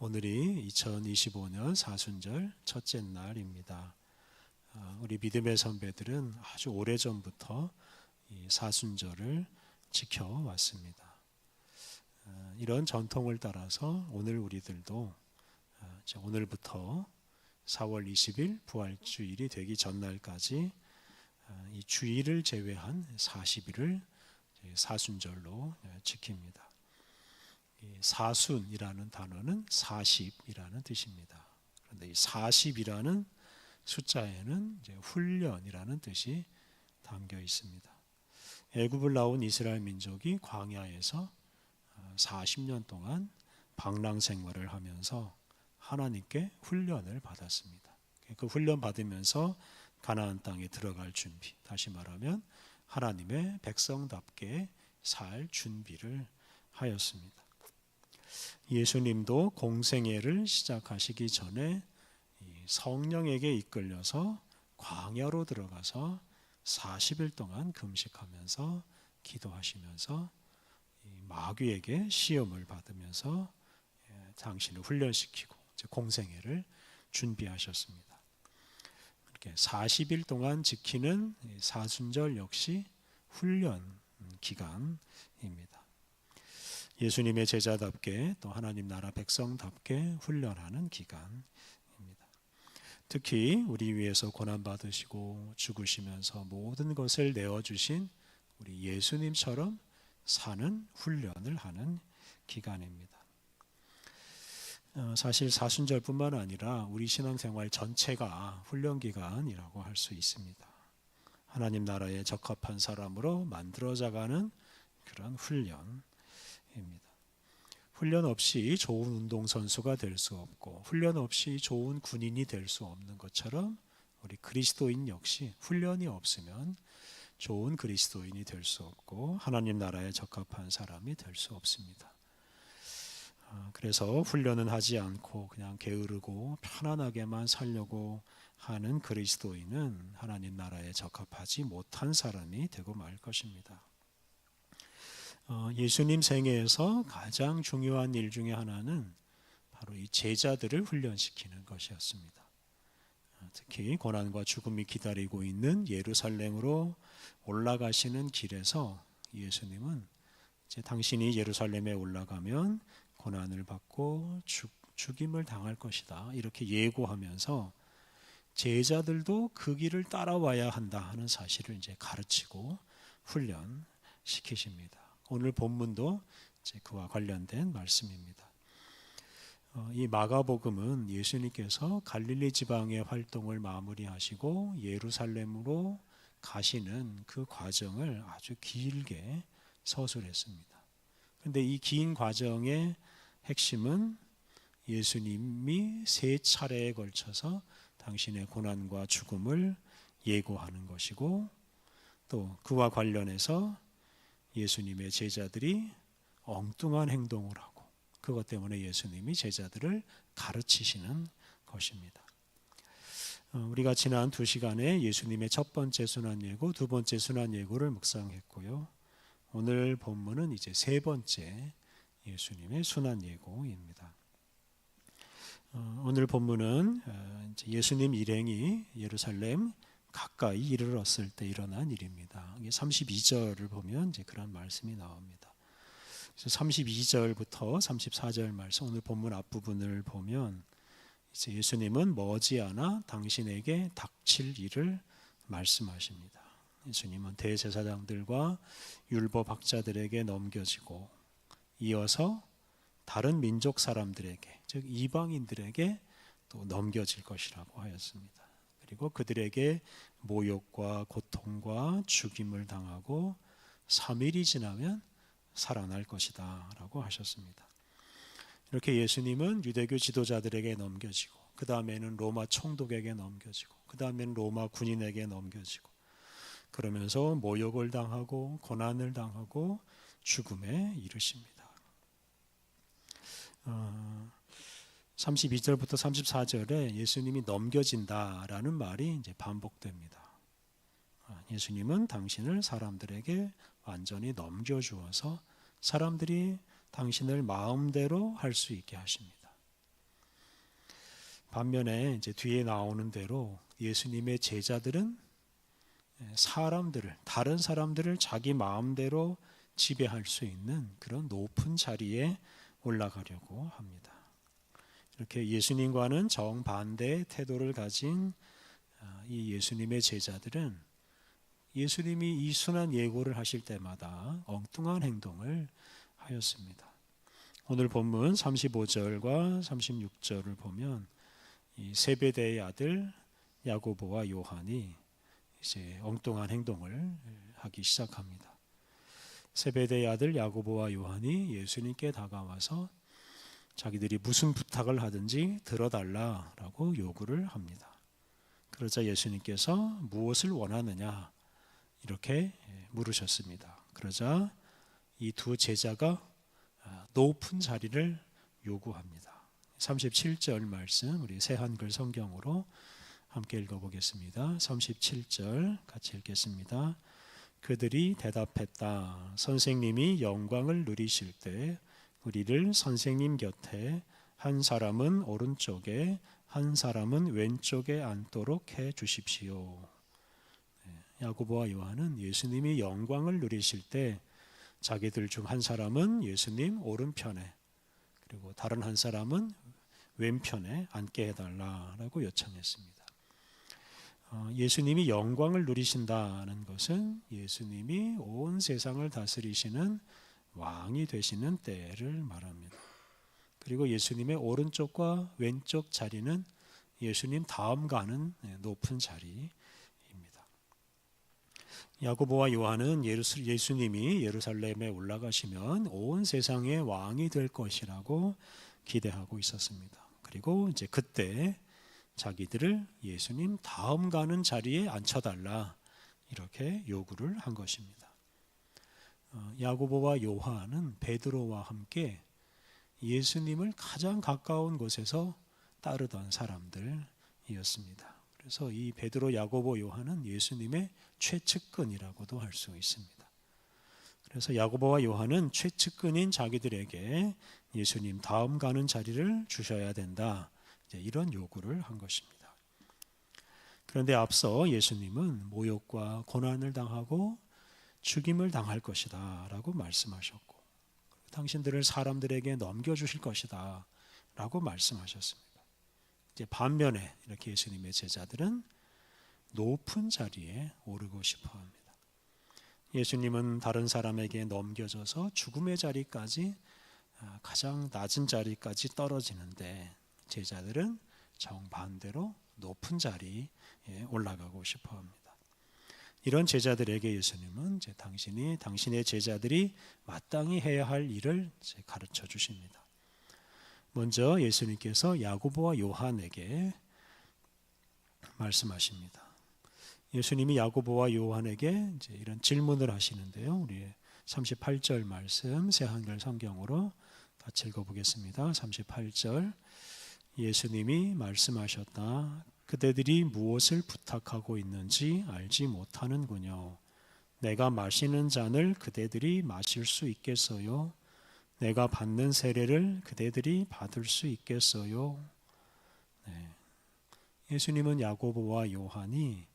오늘이 2025년 사순절 첫째 날입니다. 우리 믿음의 선배들은 아주 오래전부터 이 사순절을 지켜왔습니다. 이런 전통을 따라서 오늘 우리들도 오늘부터 4월 20일 부활주일이 되기 전날까지 이 주일을 제외한 40일을 사순절로 지킵니다. 사순이라는 단어는 40이라는 뜻입니다. 그런데 이 40이라는 숫자에는 훈련이라는 뜻이 담겨 있습니다. 애굽을 나온 이스라엘 민족이 광야에서 40년 동안 방랑 생활을 하면서 하나님께 훈련을 받았습니다. 그 훈련 받으면서 가나안 땅에 들어갈 준비, 다시 말하면 하나님의 백성답게 살 준비를 하였습니다. 예수님도 공생애를 시작하시기 전에 성령에게 이끌려서 광야로 들어가서 40일 동안 금식하면서 기도하시면서 마귀에게 시험을 받으면서 당신을 훈련시키고 공생애를 준비하셨습니다. 이렇게 40일 동안 지키는 사순절 역시 훈련 기간입니다. 예수님의 제자답게 또 하나님 나라 백성답게 훈련하는 기간입니다. 특히 우리 위해서 고난받으시고 죽으시면서 모든 것을 내어주신 우리 예수님처럼 사는 훈련을 하는 기간입니다. 사실 사순절뿐만 아니라 우리 신앙생활 전체가 훈련 기간이라고 할 수 있습니다. 하나님 나라에 적합한 사람으로 만들어져가는 그런 훈련 훈련 없이 좋은 운동선수가 될 수 없고 훈련 없이 좋은 군인이 될 수 없는 것처럼 우리 그리스도인 역시 훈련이 없으면 좋은 그리스도인이 될 수 없고 하나님 나라에 적합한 사람이 될 수 없습니다. 그래서 훈련은 하지 않고 그냥 게으르고 편안하게만 살려고 하는 그리스도인은 하나님 나라에 적합하지 못한 사람이 되고 말 것입니다. 예수님 생애에서 가장 중요한 일 중에 하나는 바로 이 제자들을 훈련시키는 것이었습니다. 특히 고난과 죽음이 기다리고 있는 예루살렘으로 올라가시는 길에서 예수님은 이제 당신이 예루살렘에 올라가면 고난을 받고 죽임을 당할 것이다 이렇게 예고하면서 제자들도 그 길을 따라와야 한다 하는 사실을 이제 가르치고 훈련시키십니다. 오늘 본문도 그와 관련된 말씀입니다. 이 마가복음은 예수님께서 갈릴리 지방의 활동을 마무리하시고 예루살렘으로 가시는 그 과정을 아주 길게 서술했습니다. 그런데 이 긴 과정의 핵심은 예수님이 3차례에 걸쳐서 당신의 고난과 죽음을 예고하는 것이고 또 그와 관련해서 예수님의 제자들이 엉뚱한 행동을 하고 그것 때문에 예수님이 제자들을 가르치시는 것입니다. 우리가 지난 2시간에 예수님의 첫 번째 순환 예고, 두 번째 순환 예고를 묵상했고요. 오늘 본문은 이제 세 번째 예수님의 순환 예고입니다. 오늘 본문은 예수님 일행이 예루살렘 가까이 이르렀을 때 일어난 일입니다. 32절을 보면 이제 그런 말씀이 나옵니다. 그래서 32절부터 34절 말씀, 오늘 본문 앞부분을 보면 이제 예수님은 머지않아 당신에게 닥칠 일을 말씀하십니다. 예수님은 대제사장들과 율법학자들에게 넘겨지고 이어서 다른 민족 사람들에게, 즉 이방인들에게 또 넘겨질 것이라고 하였습니다. 그리고 그들에게 모욕과 고통과 죽임을 당하고 3일이 지나면 살아날 것이다 라고 하셨습니다. 이렇게 예수님은 유대교 지도자들에게 넘겨지고 그 다음에는 로마 총독에게 넘겨지고 그 다음에는 로마 군인에게 넘겨지고 그러면서 모욕을 당하고 고난을 당하고 죽음에 이르십니다. 32절부터 34절에 예수님이 넘겨진다라는 말이 이제 반복됩니다. 예수님은 당신을 사람들에게 완전히 넘겨주어서 사람들이 당신을 마음대로 할 수 있게 하십니다. 반면에 이제 뒤에 나오는 대로 예수님의 제자들은 다른 사람들을 자기 마음대로 지배할 수 있는 그런 높은 자리에 올라가려고 합니다. 이렇게 예수님과는 정반대의 태도를 가진 이 예수님의 제자들은 예수님이 이 순한 예고를 하실 때마다 엉뚱한 행동을 하였습니다. 오늘 본문 35절과 36절을 보면 이 세베대의 아들 야고보와 요한이 이제 엉뚱한 행동을 하기 시작합니다. 세베대의 아들 야고보와 요한이 예수님께 다가와서 자기들이 무슨 부탁을 하든지 들어달라라고 요구를 합니다. 그러자 예수님께서 무엇을 원하느냐 이렇게 물으셨습니다. 그러자 이 두 제자가 높은 자리를 요구합니다. 37절 말씀 우리 새 한글 성경으로 함께 읽어보겠습니다. 37절 같이 읽겠습니다. 그들이 대답했다. 선생님이 영광을 누리실 때 우리를 선생님 곁에 한 사람은 오른쪽에 한 사람은 왼쪽에 앉도록 해 주십시오. 야고보와 요한은 예수님이 영광을 누리실 때 자기들 중 한 사람은 예수님 오른편에 그리고 다른 한 사람은 왼편에 앉게 해달라라고 요청했습니다. 예수님이 영광을 누리신다는 것은 예수님이 온 세상을 다스리시는 왕이 되시는 때를 말합니다. 그리고 예수님의 오른쪽과 왼쪽 자리는 예수님 다음 가는 높은 자리입니다. 야고보와 요한은 예수님이 예루살렘에 올라가시면 온 세상의 왕이 될 것이라고 기대하고 있었습니다. 그리고 이제 그때 자기들을 예수님 다음 가는 자리에 앉혀달라 이렇게 요구를 한 것입니다. 야고보와 요한은 베드로와 함께 예수님을 가장 가까운 곳에서 따르던 사람들이었습니다. 그래서 이 베드로, 야고보, 요한은 예수님의 최측근이라고도 할 수 있습니다. 그래서 야고보와 요한은 최측근인 자기들에게 예수님 다음 가는 자리를 주셔야 된다. 이런 요구를 한 것입니다. 그런데 앞서 예수님은 모욕과 고난을 당하고 죽임을 당할 것이다 라고 말씀하셨고 당신들을 사람들에게 넘겨주실 것이다 라고 말씀하셨습니다. 이제 반면에 이렇게 예수님의 제자들은 높은 자리에 오르고 싶어 합니다. 예수님은 다른 사람에게 넘겨져서 죽음의 자리까지 가장 낮은 자리까지 떨어지는데 제자들은 정반대로 높은 자리에 올라가고 싶어 합니다. 이런 제자들에게 예수님은 이제 당신의 제자들이 마땅히 해야 할 일을 가르쳐 주십니다. 먼저 예수님께서 야고보와 요한에게 말씀하십니다. 예수님이 야고보와 요한에게 이제 이런 질문을 하시는데요. 우리 38절 말씀 새 한글 성경으로 같이 읽어보겠습니다. 38절 예수님이 말씀하셨다. 그대들이 무엇을 부탁하고 있는지 알지 못하는군요. 내가 마시는 잔을 그대들이 마실 수 있겠어요? 내가 받는 세례를 그대들이 받을 수 있겠어요? 네. 예수님은 야고보와 요한이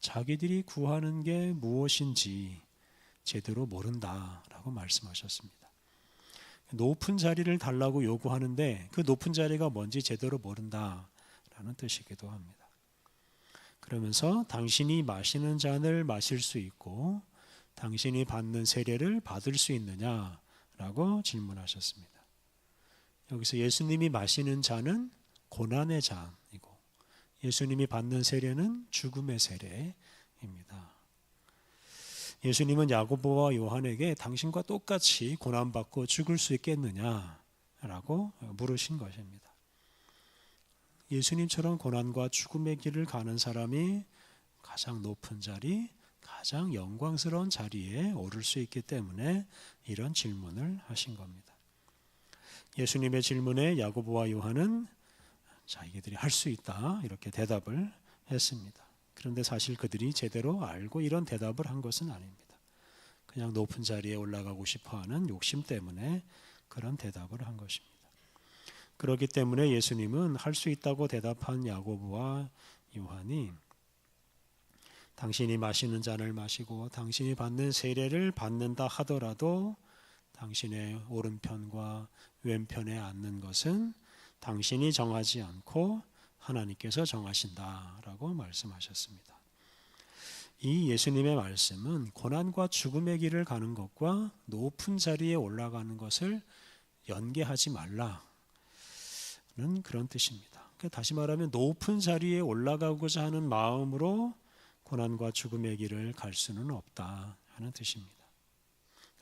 자기들이 구하는 게 무엇인지 제대로 모른다라고 말씀하셨습니다. 높은 자리를 달라고 요구하는데 그 높은 자리가 뭔지 제대로 모른다라는 뜻이기도 합니다. 그러면서 당신이 마시는 잔을 마실 수 있고 당신이 받는 세례를 받을 수 있느냐라고 질문하셨습니다. 여기서 예수님이 마시는 잔은 고난의 잔이고 예수님이 받는 세례는 죽음의 세례입니다. 예수님은 야고보와 요한에게 당신과 똑같이 고난받고 죽을 수 있겠느냐라고 물으신 것입니다. 예수님처럼 고난과 죽음의 길을 가는 사람이 가장 높은 자리, 가장 영광스러운 자리에 오를 수 있기 때문에 이런 질문을 하신 겁니다. 예수님의 질문에 야고보와 요한은 자기들이 할 수 있다 이렇게 대답을 했습니다. 그런데 사실 그들이 제대로 알고 이런 대답을 한 것은 아닙니다. 그냥 높은 자리에 올라가고 싶어하는 욕심 때문에 그런 대답을 한 것입니다. 그렇기 때문에 예수님은 할 수 있다고 대답한 야고보와 요한이 당신이 마시는 잔을 마시고 당신이 받는 세례를 받는다 하더라도 당신의 오른편과 왼편에 앉는 것은 당신이 정하지 않고 하나님께서 정하신다라고 말씀하셨습니다. 이 예수님의 말씀은 고난과 죽음의 길을 가는 것과 높은 자리에 올라가는 것을 연계하지 말라는 그런 뜻입니다. 그러니까 다시 말하면 높은 자리에 올라가고자 하는 마음으로 고난과 죽음의 길을 갈 수는 없다 하는 뜻입니다.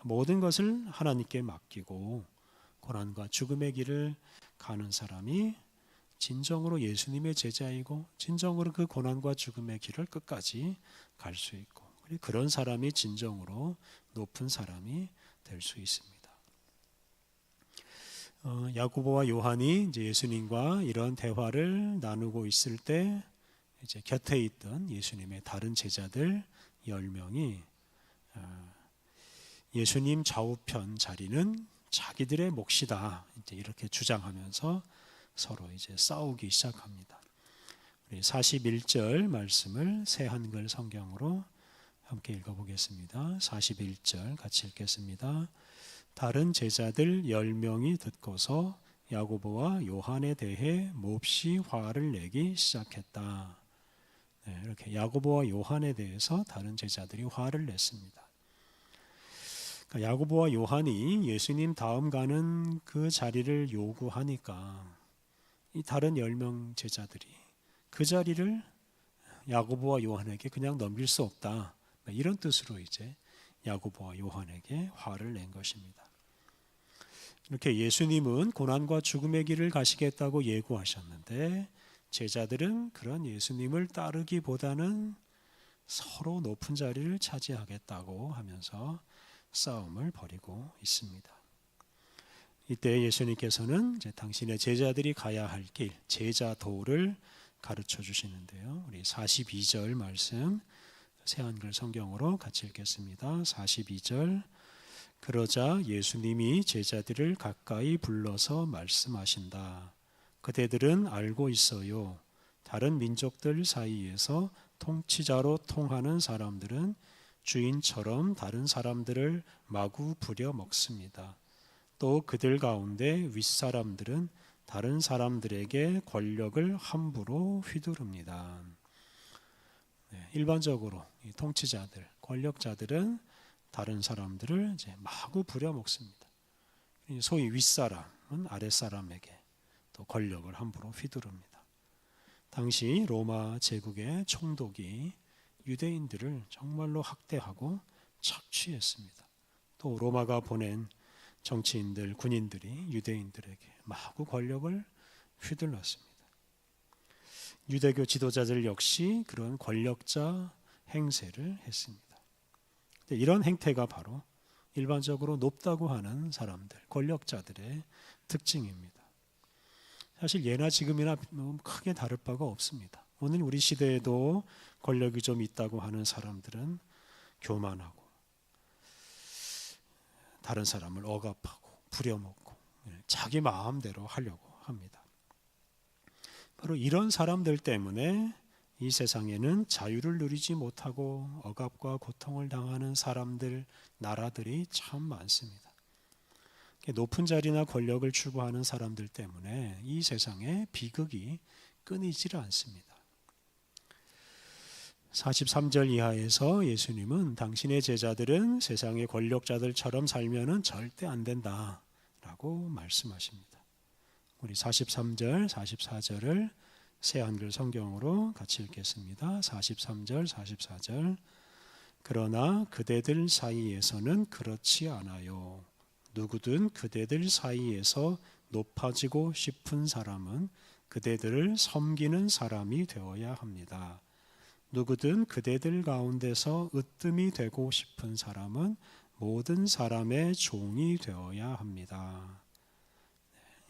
모든 것을 하나님께 맡기고 고난과 죽음의 길을 가는 사람이 진정으로 예수님의 제자이고 진정으로 그 고난과 죽음의 길을 끝까지 갈 수 있고 그런 사람이 진정으로 높은 사람이 될 수 있습니다. 야고보와 요한이 이제 예수님과 이런 대화를 나누고 있을 때 이제 곁에 있던 예수님의 다른 제자들 10명이 예수님 좌우편 자리는 자기들의 몫이다 이제 이렇게 주장하면서 서로 이제 싸우기 시작합니다. 우리 41절 말씀을 새 한글 성경으로 함께 읽어보겠습니다. 41절 같이 읽겠습니다. 다른 제자들 10명이 듣고서 야고보와 요한에 대해 몹시 화를 내기 시작했다. 네, 이렇게 야고보와 요한에 대해서 다른 제자들이 화를 냈습니다. 그러니까 야고보와 요한이 예수님 다음 가는 그 자리를 요구하니까 이 다른 10명 제자들이 그 자리를 야고보와 요한에게 그냥 넘길 수 없다. 이런 뜻으로 이제 야고보와 요한에게 화를 낸 것입니다. 이렇게 예수님은 고난과 죽음의 길을 가시겠다고 예고하셨는데 제자들은 그런 예수님을 따르기보다는 서로 높은 자리를 차지하겠다고 하면서 싸움을 벌이고 있습니다. 이때 예수님께서는 이제 당신의 제자들이 가야 할 길, 제자도를 가르쳐 주시는데요. 우리 42절 말씀 새 한글 성경으로 같이 읽겠습니다. 42절 그러자 예수님이 제자들을 가까이 불러서 말씀하신다. 그대들은 알고 있어요. 다른 민족들 사이에서 통치자로 통하는 사람들은 주인처럼 다른 사람들을 마구 부려 먹습니다. 또 그들 가운데 윗사람들은 다른 사람들에게 권력을 함부로 휘두릅니다. 네, 일반적으로 이 통치자들, 권력자들은 다른 사람들을 이제 마구 부려 먹습니다. 소위 윗사람은 아랫사람에게 또 권력을 함부로 휘두릅니다. 당시 로마 제국의 총독이 유대인들을 정말로 학대하고 착취했습니다. 또 로마가 보낸 정치인들, 군인들이 유대인들에게 마구 권력을 휘둘렀습니다. 유대교 지도자들 역시 그런 권력자 행세를 했습니다. 이런 행태가 바로 일반적으로 높다고 하는 사람들, 권력자들의 특징입니다. 사실 예나 지금이나 크게 다를 바가 없습니다. 오늘 우리 시대에도 권력이 좀 있다고 하는 사람들은 교만하고 다른 사람을 억압하고 부려먹고 자기 마음대로 하려고 합니다. 바로 이런 사람들 때문에 이 세상에는 자유를 누리지 못하고 억압과 고통을 당하는 사람들, 나라들이 참 많습니다. 높은 자리나 권력을 추구하는 사람들 때문에 이 세상에 비극이 끊이질 않습니다. 43절 이하에서 예수님은 당신의 제자들은 세상의 권력자들처럼 살면은 절대 안 된다라고 말씀하십니다. 우리 43절, 44절을 새 한글 성경으로 같이 읽겠습니다. 43절, 44절. 그러나 그대들 사이에서는 그렇지 않아요. 누구든 그대들 사이에서 높아지고 싶은 사람은 그대들을 섬기는 사람이 되어야 합니다. 누구든 그대들 가운데서 으뜸이 되고 싶은 사람은 모든 사람의 종이 되어야 합니다.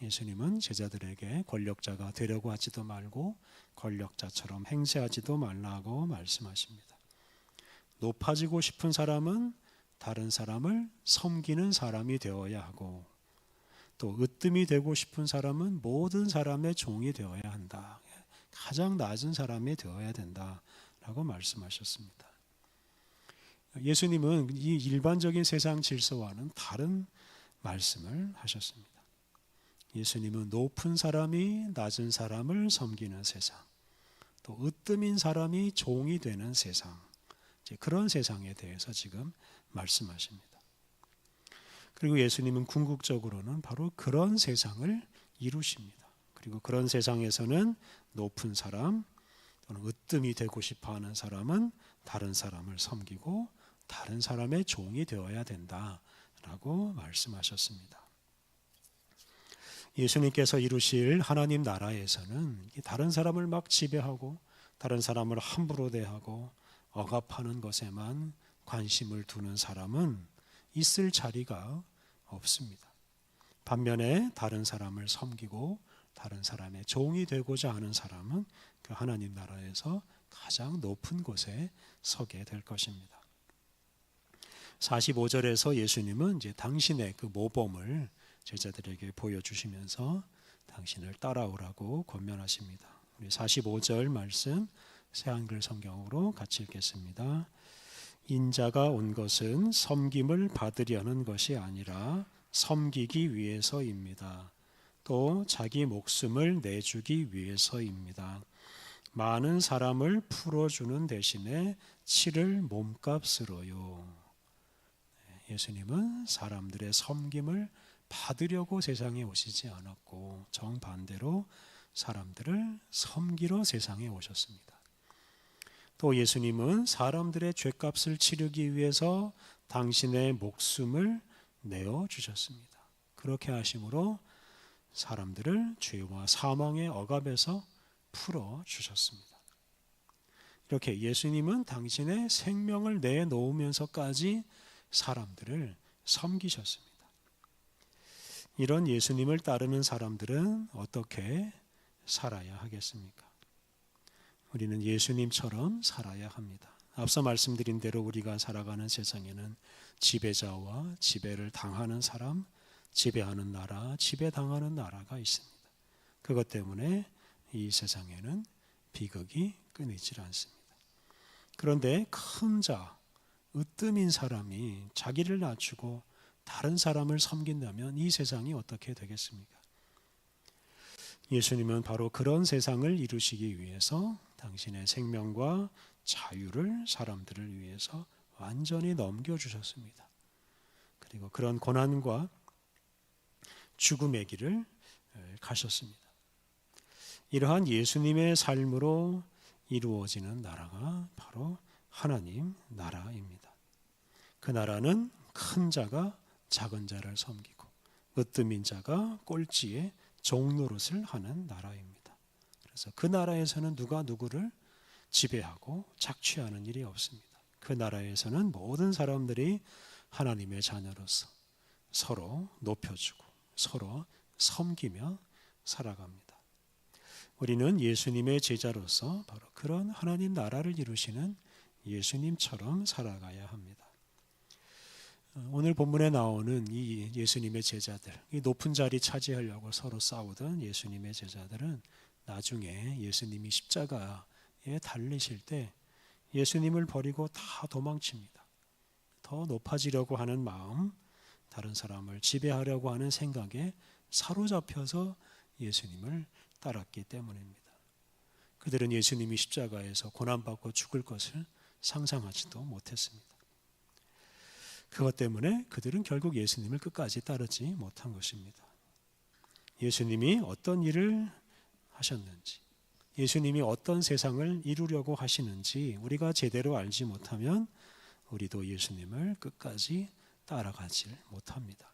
예수님은 제자들에게 권력자가 되려고 하지도 말고 권력자처럼 행세하지도 말라고 말씀하십니다. 높아지고 싶은 사람은 다른 사람을 섬기는 사람이 되어야 하고 또 으뜸이 되고 싶은 사람은 모든 사람의 종이 되어야 한다. 가장 낮은 사람이 되어야 된다라고 말씀하셨습니다. 예수님은 이 일반적인 세상 질서와는 다른 말씀을 하셨습니다. 예수님은 높은 사람이 낮은 사람을 섬기는 세상, 또 으뜸인 사람이 종이 되는 세상, 그런 세상에 대해서 지금 말씀하십니다. 그리고 예수님은 궁극적으로는 바로 그런 세상을 이루십니다. 그리고 그런 세상에서는 높은 사람 또는 으뜸이 되고 싶어하는 사람은 다른 사람을 섬기고 다른 사람의 종이 되어야 된다라고 말씀하셨습니다. 예수님께서 이루실 하나님 나라에서는 다른 사람을 막 지배하고 다른 사람을 함부로 대하고 억압하는 것에만 관심을 두는 사람은 있을 자리가 없습니다. 반면에 다른 사람을 섬기고 다른 사람의 종이 되고자 하는 사람은 그 하나님 나라에서 가장 높은 곳에 서게 될 것입니다. 45절에서 예수님은 이제 당신의 그 모범을 제자들에게 보여주시면서 당신을 따라오라고 권면하십니다. 우리 45절 말씀 새한글 성경으로 같이 읽겠습니다. 인자가 온 것은 섬김을 받으려는 것이 아니라 섬기기 위해서입니다. 또 자기 목숨을 내주기 위해서입니다. 많은 사람을 풀어주는 대신에 치를 몸값으로요. 예수님은 사람들의 섬김을 받으려고 세상에 오시지 않았고 정반대로 사람들을 섬기러 세상에 오셨습니다. 또 예수님은 사람들의 죄값을 치르기 위해서 당신의 목숨을 내어주셨습니다. 그렇게 하심으로 사람들을 죄와 사망의 억압에서 풀어주셨습니다. 이렇게 예수님은 당신의 생명을 내놓으면서까지 사람들을 섬기셨습니다. 이런 예수님을 따르는 사람들은 어떻게 살아야 하겠습니까? 우리는 예수님처럼 살아야 합니다. 앞서 말씀드린 대로 우리가 살아가는 세상에는 지배자와 지배를 당하는 사람, 지배하는 나라, 지배당하는 나라가 있습니다. 그것 때문에 이 세상에는 비극이 끊이질 않습니다. 그런데 큰 자, 으뜸인 사람이 자기를 낮추고 다른 사람을 섬긴다면 이 세상이 어떻게 되겠습니까? 예수님은 바로 그런 세상을 이루시기 위해서 당신의 생명과 자유를 사람들을 위해서 완전히 넘겨주셨습니다. 그리고 그런 고난과 죽음의 길을 가셨습니다. 이러한 예수님의 삶으로 이루어지는 나라가 바로 하나님 나라입니다. 그 나라는 큰 자가 작은 자를 섬기고 으뜸인 자가 꼴찌에 종노릇을 하는 나라입니다. 그래서 그 나라에서는 누가 누구를 지배하고 착취하는 일이 없습니다. 그 나라에서는 모든 사람들이 하나님의 자녀로서 서로 높여주고 서로 섬기며 살아갑니다. 우리는 예수님의 제자로서 바로 그런 하나님 나라를 이루시는 예수님처럼 살아가야 합니다. 오늘 본문에 나오는 이 예수님의 제자들, 이 높은 자리 차지하려고 서로 싸우던 예수님의 제자들은 나중에 예수님이 십자가에 달리실 때 예수님을 버리고 다 도망칩니다. 더 높아지려고 하는 마음, 다른 사람을 지배하려고 하는 생각에 사로잡혀서 예수님을 따랐기 때문입니다. 그들은 예수님이 십자가에서 고난받고 죽을 것을 상상하지도 못했습니다. 그것 때문에 그들은 결국 예수님을 끝까지 따르지 못한 것입니다. 예수님이 어떤 일을 하셨는지, 예수님이 어떤 세상을 이루려고 하시는지 우리가 제대로 알지 못하면 우리도 예수님을 끝까지 따라가지 못합니다.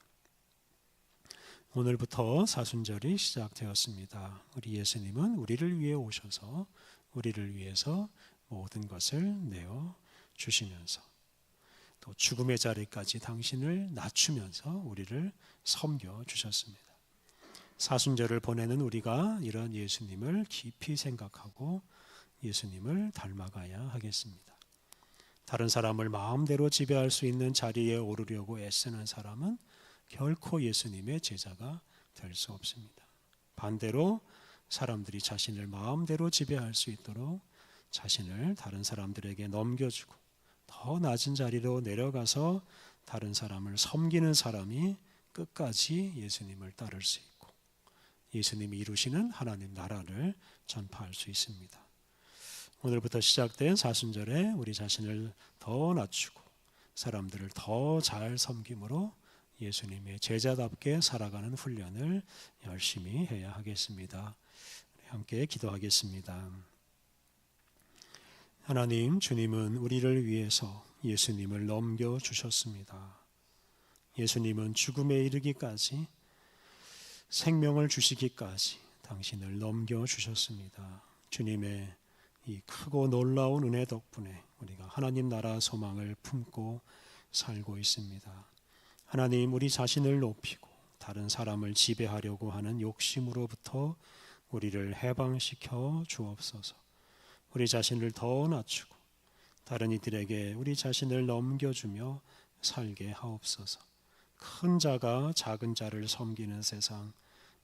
오늘부터 사순절이 시작되었습니다. 우리 예수님은 우리를 위해 오셔서 우리를 위해서 모든 것을 내어 주시면서 또 죽음의 자리까지 당신을 낮추면서 우리를 섬겨 주셨습니다. 사순절을 보내는 우리가 이런 예수님을 깊이 생각하고 예수님을 닮아가야 하겠습니다. 다른 사람을 마음대로 지배할 수 있는 자리에 오르려고 애쓰는 사람은 결코 예수님의 제자가 될 수 없습니다. 반대로 사람들이 자신을 마음대로 지배할 수 있도록 자신을 다른 사람들에게 넘겨주고 더 낮은 자리로 내려가서 다른 사람을 섬기는 사람이 끝까지 예수님을 따를 수 있고 예수님이 이루시는 하나님 나라를 전파할 수 있습니다. 오늘부터 시작된 사순절에 우리 자신을 더 낮추고 사람들을 더 잘 섬김으로 예수님의 제자답게 살아가는 훈련을 열심히 해야 하겠습니다. 함께 기도하겠습니다. 하나님, 주님은 우리를 위해서 예수님을 넘겨주셨습니다. 예수님은 죽음에 이르기까지 생명을 주시기까지 당신을 넘겨주셨습니다. 주님의 이 크고 놀라운 은혜 덕분에 우리가 하나님 나라 소망을 품고 살고 있습니다. 하나님, 우리 자신을 높이고 다른 사람을 지배하려고 하는 욕심으로부터 우리를 해방시켜 주옵소서. 우리 자신을 더 낮추고 다른 이들에게 우리 자신을 넘겨주며 살게 하옵소서. 큰 자가 작은 자를 섬기는 세상,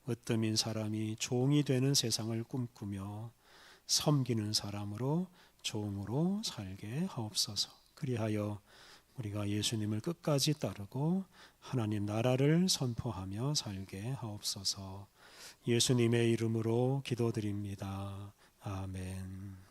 으뜸인 사람이 종이 되는 세상을 꿈꾸며 섬기는 사람으로 종으로 살게 하옵소서. 그리하여 우리가 예수님을 끝까지 따르고 하나님 나라를 선포하며 살게 하옵소서. 예수님의 이름으로 기도드립니다. 아멘.